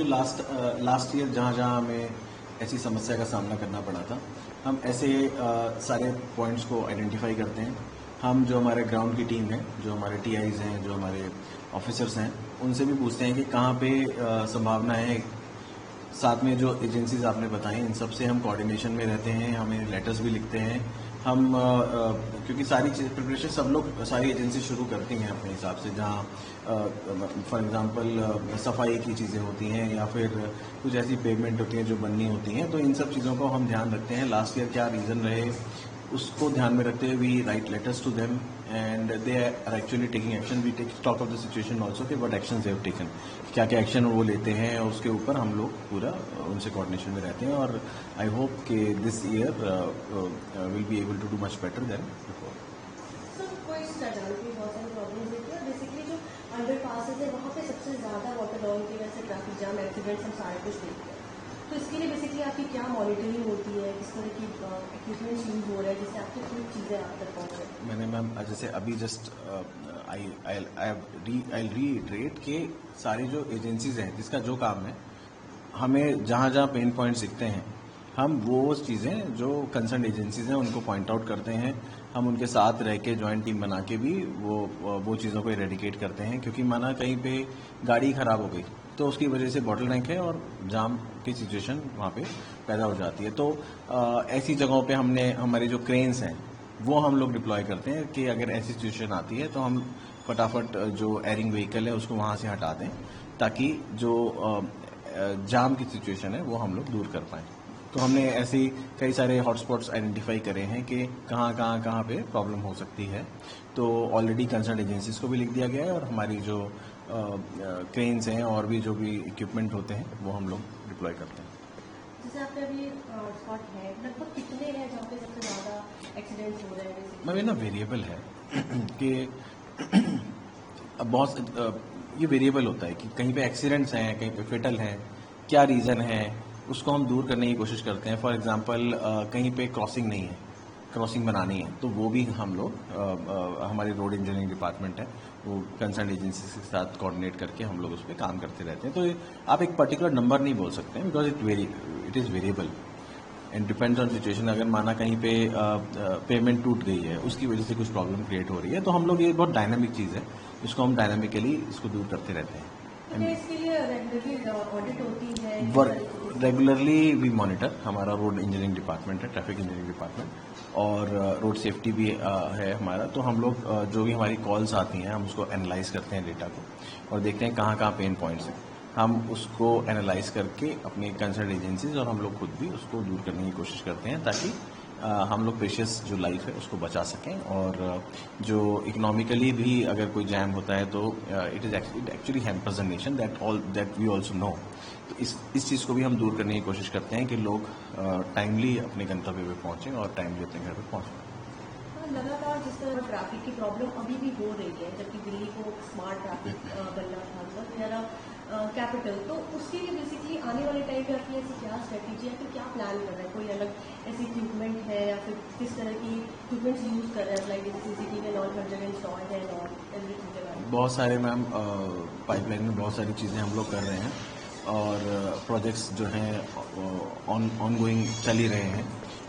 Last year जहाँ जहाँ हमें ऐसी समस्या का सामना करना पड़ा था, हम ऐसे सारे पॉइंट्स को आइडेंटिफाई करते हैं। हम जो हमारे ग्राउंड की टीम है, जो हमारे टीआईज हैं, जो हमारे ऑफिसर्स हैं, उनसे भी पूछते हैं कि कहाँ पे संभावना है। साथ में जो एजेंसीज आपने बताई, इन सब से हम कोऑर्डिनेशन में रहते हैं, हमें लेटर्स भी लिखते हैं। हम क्योंकि सारी चीज़ प्रिपरेशन सब लोग सारी एजेंसी शुरू करती हैं अपने हिसाब से, जहाँ फॉर एग्जांपल सफाई की चीज़ें होती हैं या फिर कुछ ऐसी पेमेंट होती हैं जो बननी होती हैं, तो इन सब चीज़ों को हम ध्यान रखते हैं। लास्ट ईयर क्या रीज़न रहे उसको ध्यान में रखते हुए we write letters to them and they are actually taking action. We take stock of the situation also कि what action they have taken, क्या क्या एक्शन वो लेते हैं, और उसके ऊपर हम लोग पूरा उनसे कोऑर्डिनेशन में रहते हैं। और आई होप कि this year will be able to do much better than before. Sir, कोई स्ट्रैटेजी की बहुत सारी प्रॉब्लम्स होती है, बेसिकली जो अंडरपासेस है वहाँ पे सबसे ज़्यादा वाटर डाउन की वजह से ट्रैफिक जाम, एक्सीडेंट्स हम सारे कुछ देखते हैं। तो इसके लिए बेसिकली आपकी क्या मॉनिटरिंग होती है, किस तरह की इक्विपमेंट्स यूज हो रहा है जिससे आपकी कुछ चीज़ें आप तक पहुँच रही है? मैंने मैम जैसे अभी जस्ट आई रीइटरेट कि सारी जो एजेंसीज हैं जिसका जो काम है, हमें जहाँ जहाँ पेन पॉइंट्स दिखते हैं हम वो चीज़ें जो कंसर्न एजेंसीज हैं उनको पॉइंट आउट करते हैं। हम उनके साथ रह के जॉइंट टीम बना के भी वो चीज़ों को इरेडिकेट करते हैं, क्योंकि माना कहीं पे गाड़ी खराब हो गई तो उसकी वजह से बॉटल नेक है और जाम की सिचुएशन वहाँ पे पैदा हो जाती है। तो ऐसी जगहों पे हमने हमारे जो क्रेन्स हैं वो हम लोग डिप्लॉय करते हैं कि अगर ऐसी सिचुएशन आती है तो हम फटाफट जो एयरिंग व्हीकल है उसको वहाँ से हटा दें, ताकि जो जाम की सिचुएशन है वो हम लोग दूर कर पाएँ। तो हमने ऐसे कई सारे हॉटस्पॉट्स आइडेंटिफाई करे हैं कि कहाँ पे प्रॉब्लम हो सकती है। तो ऑलरेडी कंसर्न एजेंसीज को भी लिख दिया गया है और हमारी जो क्रेन्स हैं और भी जो भी इक्विपमेंट होते हैं वो हम लोग डिप्लॉय करते हैं। जैसे आपने अभी स्पॉट है, लगभग कितने हैं जहाँ पे सबसे ज़्यादा एक्सीडेंट्स हो रहे हैं? मैं ना वेरिएबल है कि अब बहुत ये वेरिएबल होता है कि कहीं पे एक्सीडेंट्स हैं, कहीं पे फेटल हैं, क्या रीज़न है उसको हम दूर करने की कोशिश करते हैं। फॉर एग्जांपल कहीं पे क्रॉसिंग नहीं है, क्रॉसिंग बनानी है, तो वो भी हम लोग हमारे रोड इंजीनियरिंग डिपार्टमेंट है वो कंसर्न एजेंसी के साथ कोऑर्डिनेट करके हम लोग उस पर काम करते रहते हैं। तो आप एक पर्टिकुलर नंबर नहीं बोल सकते हैं, because it is variable and depends on situation. अगर माना कहीं पे पेमेंट टूट गई है, उसकी वजह से कुछ प्रॉब्लम क्रिएट हो रही है, तो हम लोग ये बहुत डायनामिक चीज़ है, इसको हम डायनामिकली इसको दूर करते रहते हैं। तो क्या इसके लिए रेगुलरली ऑडिट होती है? रेगुलरली वी मॉनिटर, हमारा रोड इंजीनियरिंग डिपार्टमेंट है, ट्रैफिक इंजीनियरिंग डिपार्टमेंट, और रोड सेफ्टी भी है हमारा। तो हम लोग जो भी हमारी कॉल्स आती हैं हम उसको एनालाइज करते हैं डेटा को, और देखते हैं कहाँ पेन पॉइंट्स हैं। हम उसको एनालाइज करके अपनी कंसर्न एजेंसीज और हम लोग खुद भी उसको दूर करने की कोशिश करते हैं, ताकि हम लोग प्रेशियस जो लाइफ है उसको बचा सकें। और जो इकोनॉमिकली भी अगर कोई जैम होता है तो it actually hampers the nation, that we also know. तो इस चीज़ को भी हम दूर करने की कोशिश करते हैं कि लोग टाइमली अपने गंतव्य पे पहुँचें और टाइमली अपने घर पे पहुँचें। लगातार जिस तरह ट्रैफिक की प्रॉब्लम अभी भी हो रही है, जबकि दिल्ली को स्मार्ट ट्रैफिक बनना था मेरा कैपिटल, तो उसके लिए बेसिकली आने वाले टाइम पे आपकी ऐसी क्या स्ट्रेटेजी है, फिर क्या प्लान कर रहे हैं? कोई अलग ऐसी इक्विपमेंट है या फिर किस तरह की इक्विपमेंट्स यूज़ कर रहे हैं, लाइक सीसीटीवी नॉन हर जगह इंस्टॉल्ड है और एवरीथिंग के बारे में? बहुत सारे मैम पाइपलाइन में बहुत सारी चीज़ें हम लोग कर रहे हैं, और प्रोजेक्ट्स जो हैं ऑन गोइंग चल ही रहे हैं।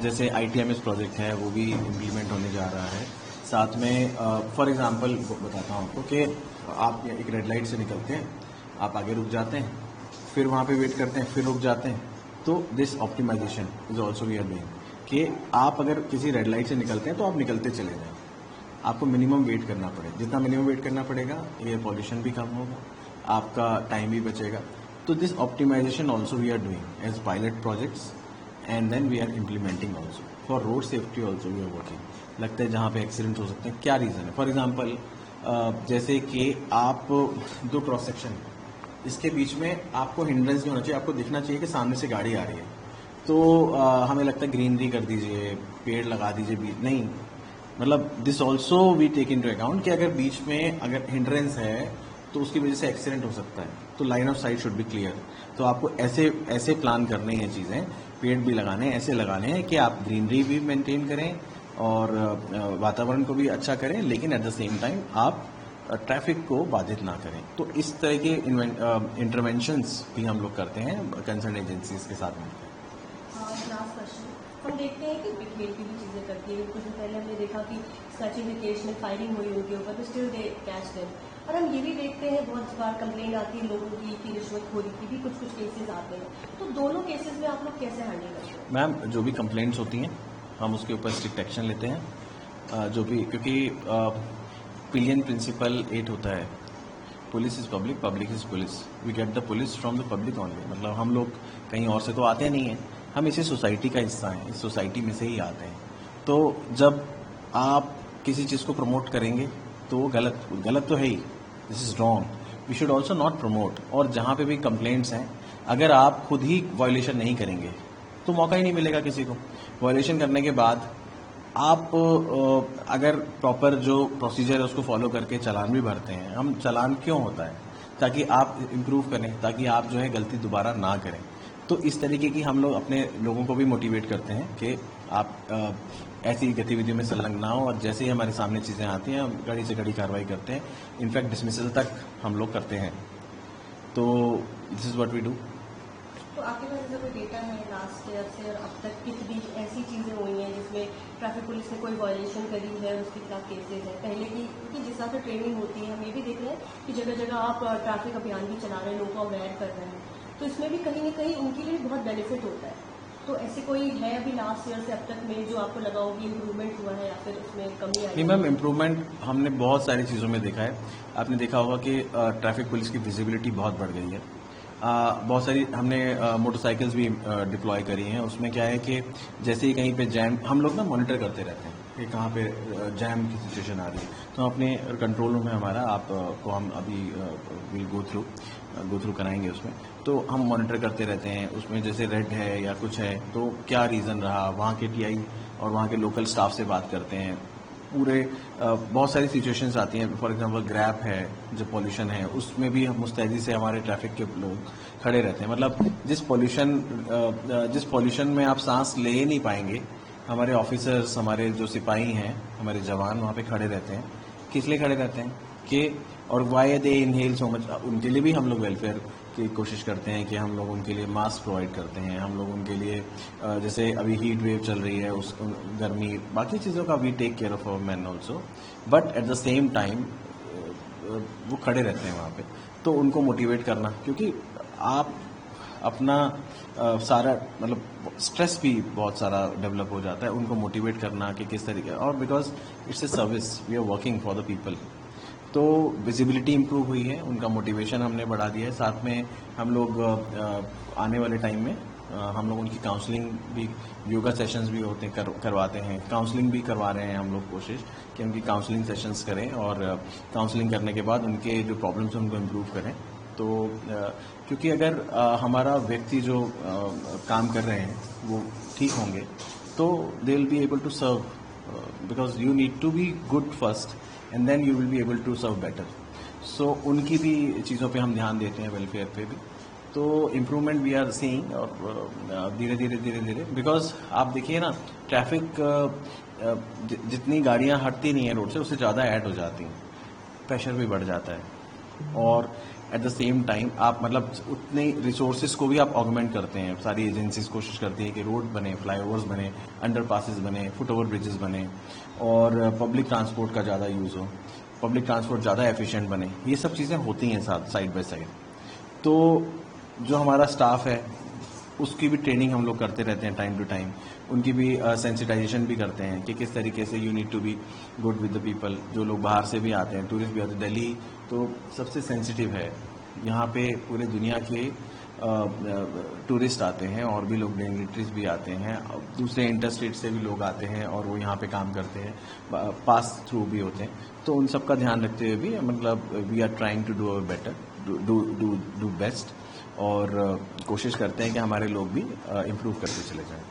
जैसे ITMS प्रोजेक्ट है वो भी इम्प्लीमेंट होने जा रहा है। साथ में फॉर एग्जांपल बताता हूँ आपको कि आप एक रेड लाइट से निकलते हैं, आप आगे रुक जाते हैं, फिर वहाँ पे वेट करते हैं, फिर रुक जाते हैं। तो this optimisation is also we are doing कि आप अगर किसी रेड लाइट से निकलते हैं तो आप निकलते चले जाएं, आपको मिनिमम वेट करना पड़े। जितना मिनिमम वेट करना पड़ेगा एयर पॉल्यूशन भी कम होगा, आपका टाइम भी बचेगा। तो this optimisation also we are doing as pilot projects, and then we are implementing also for road safety also we are working. लगता है जहाँ पे एक्सीडेंट हो सकते हैं, क्या रीज़न है। फॉर एग्जांपल जैसे कि आप दो क्रॉस सेक्शन, इसके बीच में आपको हिंड्रेंस नहीं होना चाहिए, आपको दिखना चाहिए कि सामने से गाड़ी आ रही है, तो हमें लगता है ग्रीनरी कर दीजिए, पेड़ लगा दीजिए बीच, नहीं, मतलब this also we take into account कि अगर बीच में अगर हिंड्रेंस है तो उसकी वजह से एक्सीडेंट हो सकता है, तो line of site should be clear. तो आपको ऐसे प्लान करने हैं चीज़ें, पेड़ भी लगाने हैं, ऐसे लगाने हैं कि आप ग्रीनरी भी मेंटेन करें और वातावरण को भी अच्छा करें, लेकिन एट द सेम टाइम आप ट्रैफिक को बाधित ना करें। तो इस तरह के इंटरवेंशंस भी हम लोग करते हैं कंसर्न एजेंसीज के साथ मिलकर। लास्ट क्वेश्चन, हम देखते हैं कि बिखेर की भी चीज़ें करती है। कुछ दिन पहले हमने देखा कि स्नैचिंग के केस में फायरिंग हुई उनके ऊपर, तो स्टिल दे कैच देम। और हम ये भी देखते हैं बहुत बार कंप्लेंट आती है लोगों की कि रिश्वतखोरी की भी कुछ केसेस आते हैं। तो दोनों केसेस में आप लोग कैसे हैंडल करते हैं? मैम, जो भी कंप्लेंट्स होती हैं हम उसके ऊपर स्ट्रिक्ट एक्शन लेते हैं। जो भी, क्योंकि पिलियन प्रिंसिपल 8 होता है, police is public, public is police, we get the police from the public only. मतलब हम लोग कहीं और से तो आते नहीं हैं, हम इसी सोसाइटी का हिस्सा हैं, इस सोसाइटी में से ही आते हैं। तो जब आप किसी चीज़ को प्रमोट करेंगे तो वो गलत तो है ही, this is wrong, we should also not promote. और जहाँ पे भी कंप्लेंट्स हैं, अगर आप खुद ही वायलेशन नहीं करेंगे तो मौका ही नहीं मिलेगा किसी को। वायलेशन करने के बाद आप अगर प्रॉपर जो प्रोसीजर है उसको फॉलो करके चालान भी भरते हैं, हम चालान क्यों होता है? ताकि आप इम्प्रूव करें, ताकि आप जो है गलती दोबारा ना करें। तो इस तरीके की हम लोग अपने लोगों को भी मोटिवेट करते हैं कि आप ऐसी गतिविधियों में संलग्न ना हो, और जैसे ही हमारे सामने चीज़ें आती हैं हम कड़ी से कड़ी कार्रवाई करते हैं, इनफैक्ट डिसमिसल तक हम लोग करते हैं। तो this is what we do. तो आपके पास ऐसा कोई डेटा है लास्ट ईयर से और अब तक कितनी ऐसी चीज़ें हुई हैं जिसमें ट्रैफिक पुलिस ने कोई वायलेशन करी है, उसके खिलाफ केसेज है? पहले की जिस हिसाब से ट्रेनिंग होती है, हम ये भी देख रहे हैं कि जगह जगह आप ट्रैफिक अभियान भी चला रहे हैं, लोगों को अवेयर कर रहे हैं, तो इसमें भी कहीं ना कहीं उनके लिए बहुत बेनिफिट होता है। तो ऐसे कोई है अभी लास्ट ईयर से अब तक में जो आपको लगा हो कि इम्प्रूवमेंट हुआ है या फिर उसमें कमी आई? नहीं मैम, इम्प्रूवमेंट हमने बहुत सारी चीज़ों में देखा है। आपने देखा होगा कि ट्रैफिक पुलिस की विजिबिलिटी बहुत बढ़ गई है। बहुत सारी हमने मोटरसाइकिल्स भी डिप्लॉय करी हैं। उसमें क्या है कि जैसे ही कहीं पे जैम, हम लोग ना मॉनिटर करते रहते हैं कि कहाँ पे जैम की सिचुएशन आ रही है, तो अपने कंट्रोल रूम है हमारा, आपको हम अभी विल गो थ्रू कराएंगे उसमें। तो हम मॉनिटर करते रहते हैं उसमें, जैसे रेड है या कुछ है तो क्या रीज़न रहा, वहाँ के टीआई और वहाँ के लोकल स्टाफ से बात करते हैं। पूरे बहुत सारी सिचुएशंस आती हैं, फॉर एग्जांपल ग्रैब है, जो पॉल्यूशन है उसमें भी हम मुस्तैदी से हमारे ट्रैफिक के लोग खड़े रहते हैं। मतलब जिस पॉल्यूशन में आप सांस ले ही नहीं पाएंगे, हमारे ऑफिसर्स, हमारे जो सिपाही हैं, हमारे जवान वहाँ पे खड़े रहते हैं। किस लिए खड़े रहते हैं कि, और why they inhale so much, उनके लिए भी हम लोग वेलफेयर की कोशिश करते हैं कि हम लोग उनके लिए मास्क प्रोवाइड करते हैं। हम लोग उनके लिए जैसे अभी हीट वेव चल रही है, उस गर्मी, बाकी चीज़ों का we take care of our man also, but at the same time वो खड़े रहते हैं वहाँ पे। तो उनको मोटिवेट करना, क्योंकि आप अपना सारा मतलब स्ट्रेस भी बहुत सारा डेवलप हो जाता है, उनको मोटिवेट करना कि किस तरीके, और because it's a service, we are working for the people. तो विजिबिलिटी इम्प्रूव हुई है, उनका मोटिवेशन हमने बढ़ा दिया है। साथ में हम लोग आने वाले टाइम में हम लोग उनकी काउंसलिंग भी, योगा सेशंस भी होते हैं, करवाते हैं, काउंसलिंग भी करवा रहे हैं हम लोग, कोशिश कि उनकी काउंसलिंग सेशंस करें और काउंसलिंग करने के बाद उनके जो प्रॉब्लम्स हैं उनको इम्प्रूव करें। तो क्योंकि अगर हमारा व्यक्ति जो काम कर रहे हैं वो ठीक होंगे तो they will be able to serve, because you need to be good first and then you will be able to serve better. So उनकी भी चीज़ों पे हम ध्यान देते हैं, वेलफेयर पे भी। तो इम्प्रूवमेंट वी आर सीइंग, और धीरे धीरे बिकॉज आप देखिए ना, ट्रैफिक जितनी गाड़ियां हटती नहीं है रोड से, उससे ज़्यादा ऐड हो जाती हैं, प्रेशर भी बढ़ जाता है, और एट द सेम टाइम आप मतलब उतने रिसोर्सेज को भी आप ऑगमेंट करते हैं। सारी एजेंसीज कोशिश करती है कि रोड बने, फ्लाईओवर्स बने, अंडर पासिस बने, फुट ओवर ब्रिजेस बने, और पब्लिक ट्रांसपोर्ट का ज़्यादा यूज़ हो, पब्लिक ट्रांसपोर्ट ज़्यादा एफिशिएंट बने। ये सब चीज़ें होती हैं साथ, साइड बाय साइड। तो जो हमारा स्टाफ है उसकी भी ट्रेनिंग हम लोग करते रहते हैं टाइम टू टाइम, उनकी भी सेंसिटाइजेशन भी करते हैं कि किस तरीके से you need to be good with the people. जो लोग बाहर से भी आते हैं, टूरिस्ट भी आते हैं, दिल्ली तो सबसे सेंसिटिव है, यहाँ पे पूरे दुनिया के टूरिस्ट आते हैं, और भी लोग डिग्नेटरीज भी आते हैं, दूसरे इंटरस्टेट से भी लोग आते हैं और वो यहाँ पे काम करते हैं, पास थ्रू भी होते हैं। तो उन सब का ध्यान रखते हुए भी मतलब we are trying to do our better, do best, और कोशिश करते हैं कि हमारे लोग भी इम्प्रूव करते चले जाएं।